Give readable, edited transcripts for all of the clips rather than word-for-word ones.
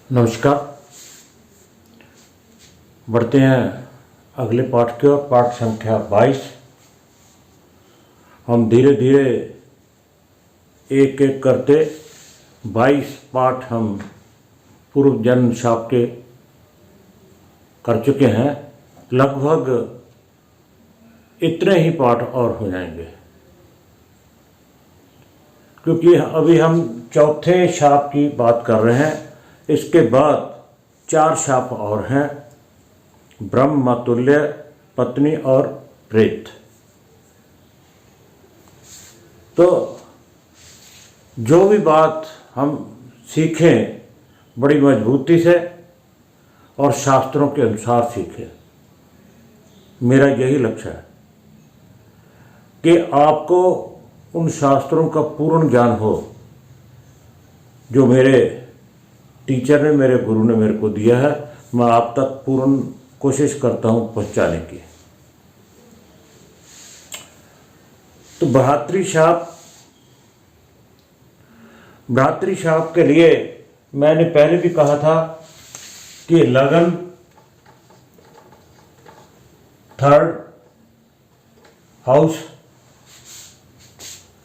नमस्कार। बढ़ते हैं अगले पाठ की ओर। पाठ संख्या 22। हम धीरे धीरे एक एक करते 22 पाठ हम पूर्व जन्म शाप के कर चुके हैं। लगभग इतने ही पाठ और हो जाएंगे, क्योंकि अभी हम चौथे शाप की बात कर रहे हैं। इसके बाद 4 शाप और हैं, ब्रह्म, मातुल्य, पत्नी और प्रेत। तो जो भी बात हम सीखें बड़ी मजबूती से और शास्त्रों के अनुसार सीखें। मेरा यही लक्ष्य है कि आपको उन शास्त्रों का पूर्ण ज्ञान हो जो मेरे टीचर ने, मेरे गुरु ने मेरे को दिया है। मैं आप तक पूर्ण कोशिश करता हूं पहुंचाने की। तो भ्रातृ शाप के लिए मैंने पहले भी कहा था कि लगन, थर्ड हाउस,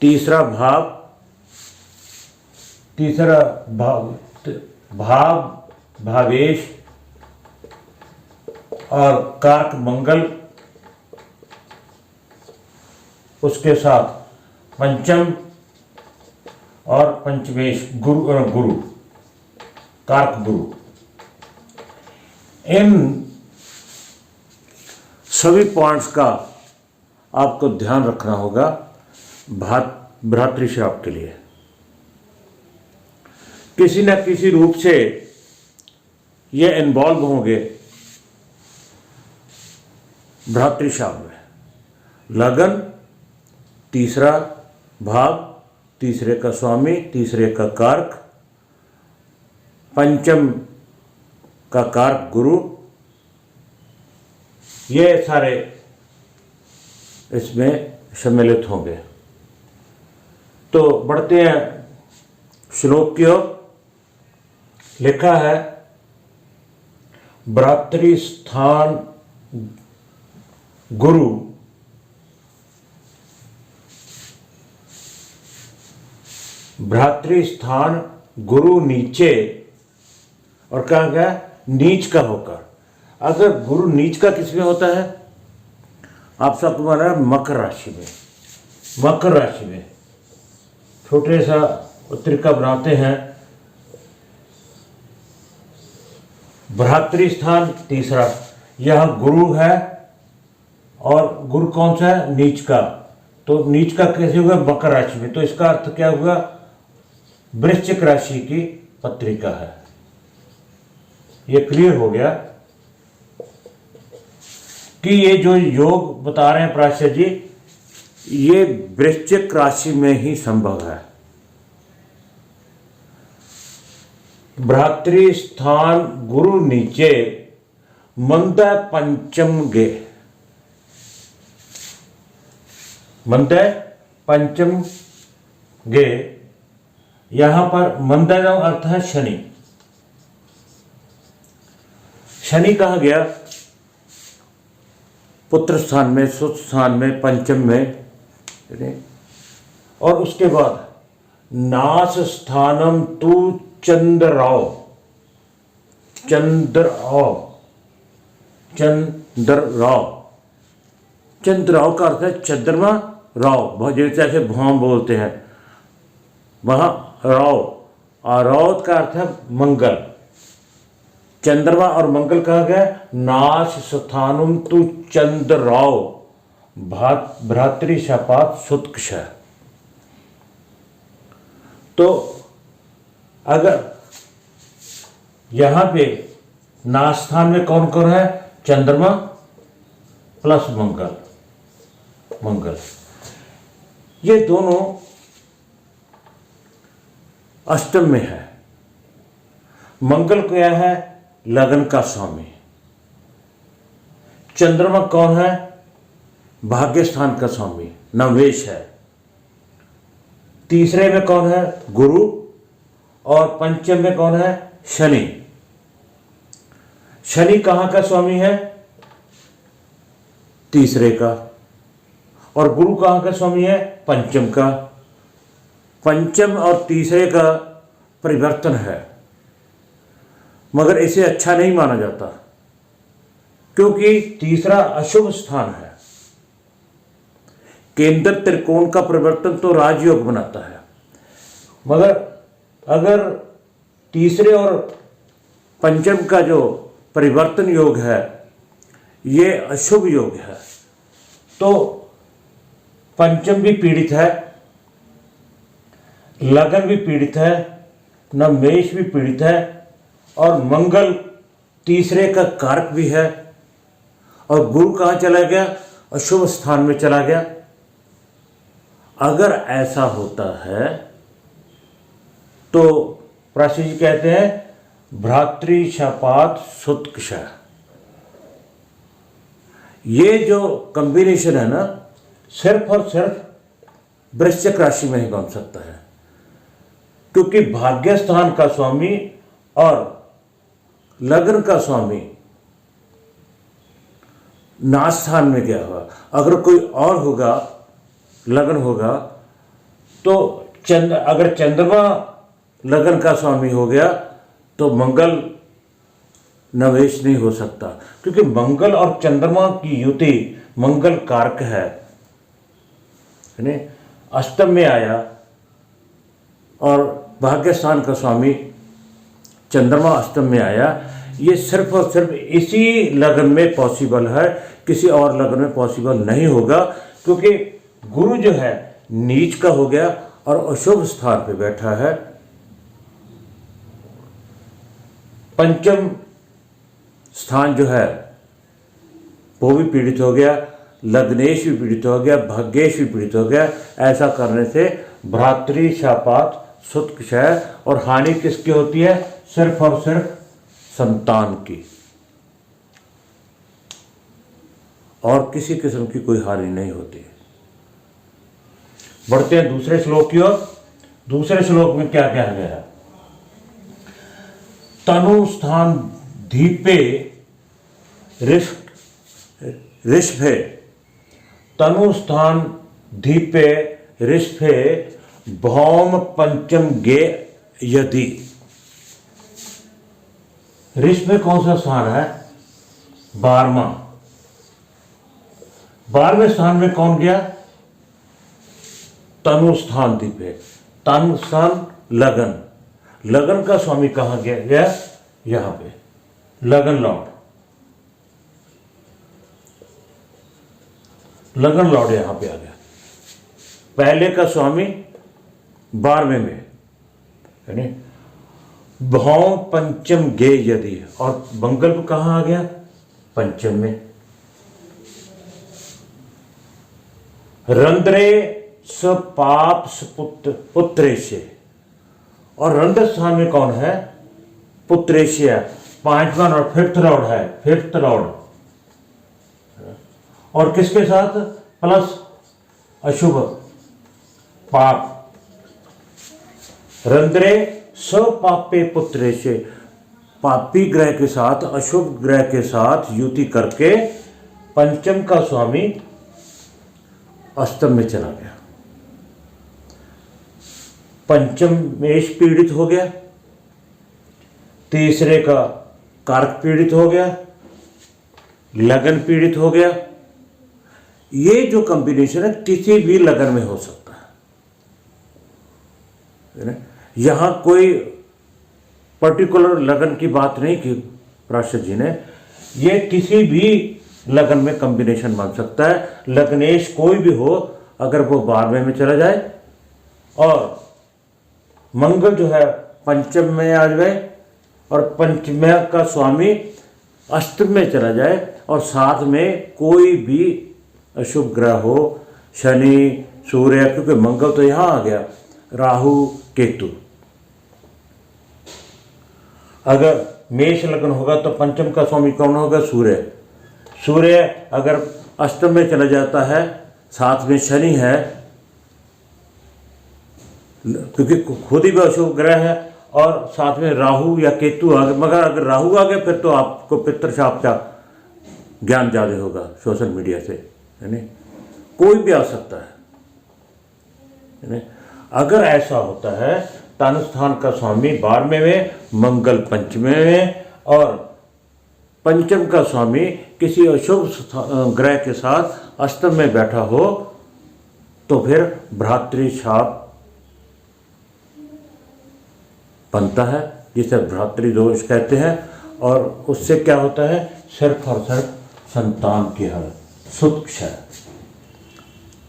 तीसरा भावेश और कारक मंगल, उसके साथ पंचम और पंचमेश गुरु कारक गुरु। इन सभी पॉइंट्स का आपको ध्यान रखना होगा भ्रातृश्राप के लिए। किसी न किसी रूप से ये इन्वॉल्व होंगे भ्रातृश्राप में। लगन, तीसरा भाव, तीसरे का स्वामी, तीसरे का कारक, पंचम का कारक गुरु, ये सारे इसमें सम्मिलित होंगे। तो बढ़ते हैं श्लोक की ओर। लिखा है, भ्रातृस्थान गुरु नीचे, और कहा गया नीच का होकर। अगर गुरु नीच का किस में होता है? आप सबको माना है मकर राशि में। मकर राशि में छोटे सा उत्तरिका बनाते हैं। भ्रातृस्थान तीसरा, यह गुरु है, और गुरु कौन सा है? नीच का। तो नीच का कैसे हुआ? मकर राशि में। तो इसका अर्थ क्या हुआ? वृश्चिक राशि की पत्रिका है। ये क्लियर हो गया कि ये जो योग बता रहे हैं प्राच्य जी, ये वृश्चिक राशि में ही संभव है। भ्रातृस्थान गुरु नीचे, मंद पंचम गे। मंद पंचम गे, यहां पर मंद का अर्थ है शनि। शनि कहा गया पुत्र स्थान में, सुत स्थान में, पंचम में। और उसके बाद नाश स्थानम तू चंद्रराव का अर्थ है चंद्रमा। राव जैसे भौम बोलते हैं, वहां राव, और राव का अर्थ है मंगल। चंद्रमा और मंगल कहा गया नाश स्थानुम तु चंद्रराव भ्रातृशापात सुत्कश। तो अगर यहां पे नाश स्थान में कौन कौन है? चंद्रमा प्लस मंगल, ये दोनों अष्टम में है। मंगल क्या है? लगन का स्वामी। चंद्रमा कौन है? भाग्य स्थान का स्वामी, नवेश है। तीसरे में कौन है? गुरु। और पंचम में कौन है? शनि। शनि कहाँ का स्वामी है? तीसरे का। और गुरु कहाँ का स्वामी है? पंचम का। पंचम और तीसरे का परिवर्तन है, मगर इसे अच्छा नहीं माना जाता, क्योंकि तीसरा अशुभ स्थान है। केंद्र त्रिकोण का परिवर्तन तो राजयोग बनाता है, मगर अगर तीसरे और पंचम का जो परिवर्तन योग है ये अशुभ योग है, तो पंचम भी पीड़ित है, लगन भी पीड़ित है, नवमेष भी पीड़ित है, और मंगल तीसरे का कारक भी है, और गुरु कहाँ चला गया? अशुभ स्थान में चला गया। अगर ऐसा होता है तो प्राची जी कहते हैं भ्रातृशापात सुतक्षय। ये जो कॉम्बिनेशन है ना, सिर्फ और सिर्फ वृश्चिक राशि में ही बन सकता है, क्योंकि भाग्य स्थान का स्वामी और लग्न का स्वामी नाश स्थान में गया हुआ। अगर कोई और होगा, लग्न होगा, तो अगर चंद्रमा लग्न का स्वामी हो गया तो मंगल नवेश नहीं हो सकता, क्योंकि मंगल और चंद्रमा की युति मंगल कारक है। अष्टम में आया और भाग्य स्थान का स्वामी चंद्रमा अष्टम में आया। ये सिर्फ और सिर्फ इसी लगन में पॉसिबल है, किसी और लगन में पॉसिबल नहीं होगा, क्योंकि गुरु जो है नीच का हो गया और अशुभ स्थान पे बैठा है। पंचम स्थान जो है वो भी पीड़ित हो गया, लग्नेश भी पीड़ित हो गया, भाग्येश भी पीड़ित हो गया। ऐसा करने से भ्रातृशापात सुतक्षय, और हानि किसकी होती है? सिर्फ और सिर्फ संतान की, और किसी किस्म की कोई हानि नहीं होती। बढ़ते हैं दूसरे श्लोक की ओर। दूसरे श्लोक में क्या कहा गया है? तनु स्थान दीपे ऋषभे, तनु स्थान दीपे ऋषभे भौम पंचम गे यदि। ऋषभ कौन सा स्थान है? 12वां। 12वें स्थान में कौन गया? तनु स्थान दीपे। तनु स्थान लगन, लगन का स्वामी कहाँ गया? यहां पे लगन लॉर्ड, लगन लॉर्ड यहां पे आ गया। पहले का स्वामी 12वें में, यानी भौम पंचम गे यदि, और मंगल को कहां आ गया? पंचम में। रंध्रे सपाप पुत्रेशे, और रंध्र स्थान में कौन है? पुत्रेशय। 5वां और 5th लॉर्ड है, 5th लॉर्ड, और किसके साथ? प्लस अशुभ पाप। रंध्रे सपापे पुत्रेशे, पापी ग्रह के साथ, अशुभ ग्रह के साथ युति करके पंचम का स्वामी अष्टम में चला गया। पंचम मेष पीड़ित हो गया, तीसरे का कारक पीड़ित हो गया, लगन पीड़ित हो गया। ये जो कॉम्बिनेशन है किसी भी लगन में हो सकता है। यहां कोई पर्टिकुलर लगन की बात नहीं की प्राशद जी ने, ये किसी भी लगन में कॉम्बिनेशन बन सकता है। लग्नेश कोई भी हो, अगर वो 12वें में चला जाए और मंगल जो है पंचम में आ जाए और पंचम का स्वामी अष्टम में चला जाए, और साथ में कोई भी अशुभ ग्रह हो, शनि, सूर्य, क्योंकि मंगल तो यहां आ गया, राहु, केतु। अगर मेष लग्न होगा तो पंचम का स्वामी कौन होगा? सूर्य। सूर्य अगर अष्टम में चला जाता है, साथ में शनि है, क्योंकि खुद ही अशुभ ग्रह है, और साथ में राहु या केतु आ गए, मगर अगर राहु आ गए फिर तो आपको पितृशाप का ज्ञान ज़्यादा होगा सोशल मीडिया से, है नहीं? कोई भी आ सकता है नहीं? अगर ऐसा होता है, तन स्थान का स्वामी 12वें में, मंगल 5वें में और पंचम का स्वामी किसी अशुभ ग्रह के साथ अष्टम में बैठा हो, तो फिर भ्रातृशाप बनता है, जिसे भ्रातृ दोष कहते हैं। और उससे क्या होता है? सिर्फ और सिर्फ संतान की हानि, सुत क्षय,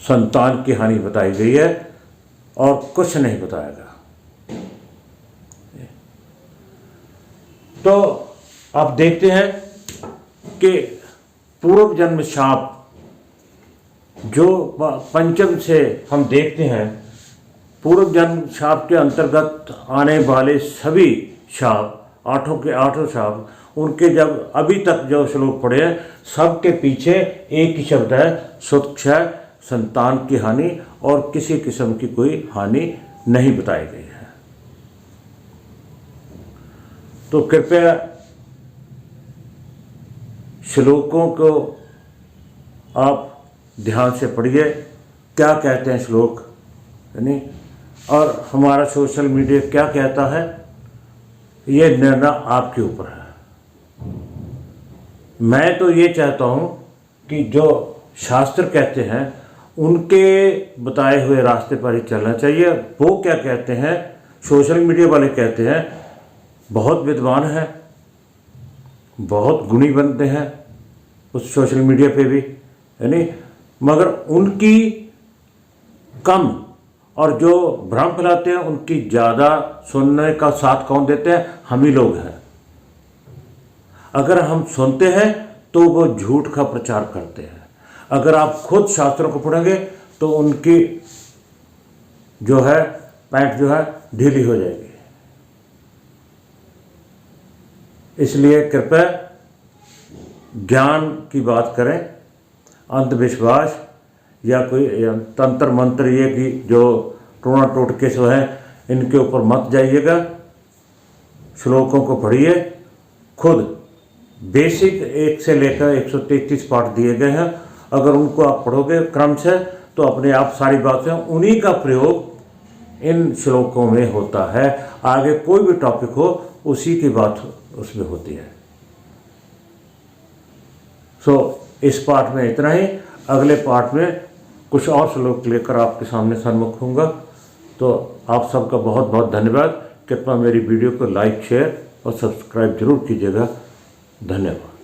संतान की हानि बताई गई है और कुछ नहीं बताएगा। तो आप देखते हैं कि पूर्व जन्म शाप जो पंचम से हम देखते हैं, पूर्व जन्म शाप के अंतर्गत आने वाले सभी शाप, आठों के आठों शाप, उनके जब अभी तक जो श्लोक पढ़े हैं, सबके पीछे एक ही शब्द है, सुत क्षय, संतान की हानि, और किसी किस्म की कोई हानि नहीं बताई गई है। तो कृपया श्लोकों को आप ध्यान से पढ़िए, क्या कहते हैं श्लोक, यानी, और हमारा सोशल मीडिया क्या कहता है, ये निर्णय आपके ऊपर है। मैं तो ये चाहता हूँ कि जो शास्त्र कहते हैं उनके बताए हुए रास्ते पर ही चलना चाहिए। वो क्या कहते हैं, सोशल मीडिया वाले कहते हैं बहुत विद्वान हैं, बहुत गुणी बनते हैं उस सोशल मीडिया पे भी, है नहीं, मगर उनकी कम, और जो भ्रम फैलाते हैं उनकी ज़्यादा सुनने का साथ कौन देते हैं? हम ही लोग हैं। अगर हम सुनते हैं तो वो झूठ का प्रचार करते हैं। अगर आप खुद शास्त्रों को पढ़ेंगे तो उनकी जो है पैंट जो है ढीली हो जाएगी। इसलिए कृपया ज्ञान की बात करें, अंधविश्वास या कोई तंत्र मंत्र ये कि जो टोना टोटके से है, इनके ऊपर मत जाइएगा। श्लोकों को पढ़िए, खुद बेसिक 1 से लेकर 133 पाठ दिए गए हैं, अगर उनको आप पढ़ोगे क्रम से तो अपने आप सारी बातें, उन्हीं का प्रयोग इन श्लोकों में होता है। आगे कोई भी टॉपिक हो उसी की बात उसमें होती है। इस पाठ में इतना ही। अगले पाठ में कुछ और श्लोक लेकर आपके सामने सन्मुख होऊंगा। तो आप सबका बहुत बहुत धन्यवाद। कृपया मेरी वीडियो को लाइक, शेयर और सब्सक्राइब जरूर कीजिएगा। धन्यवाद।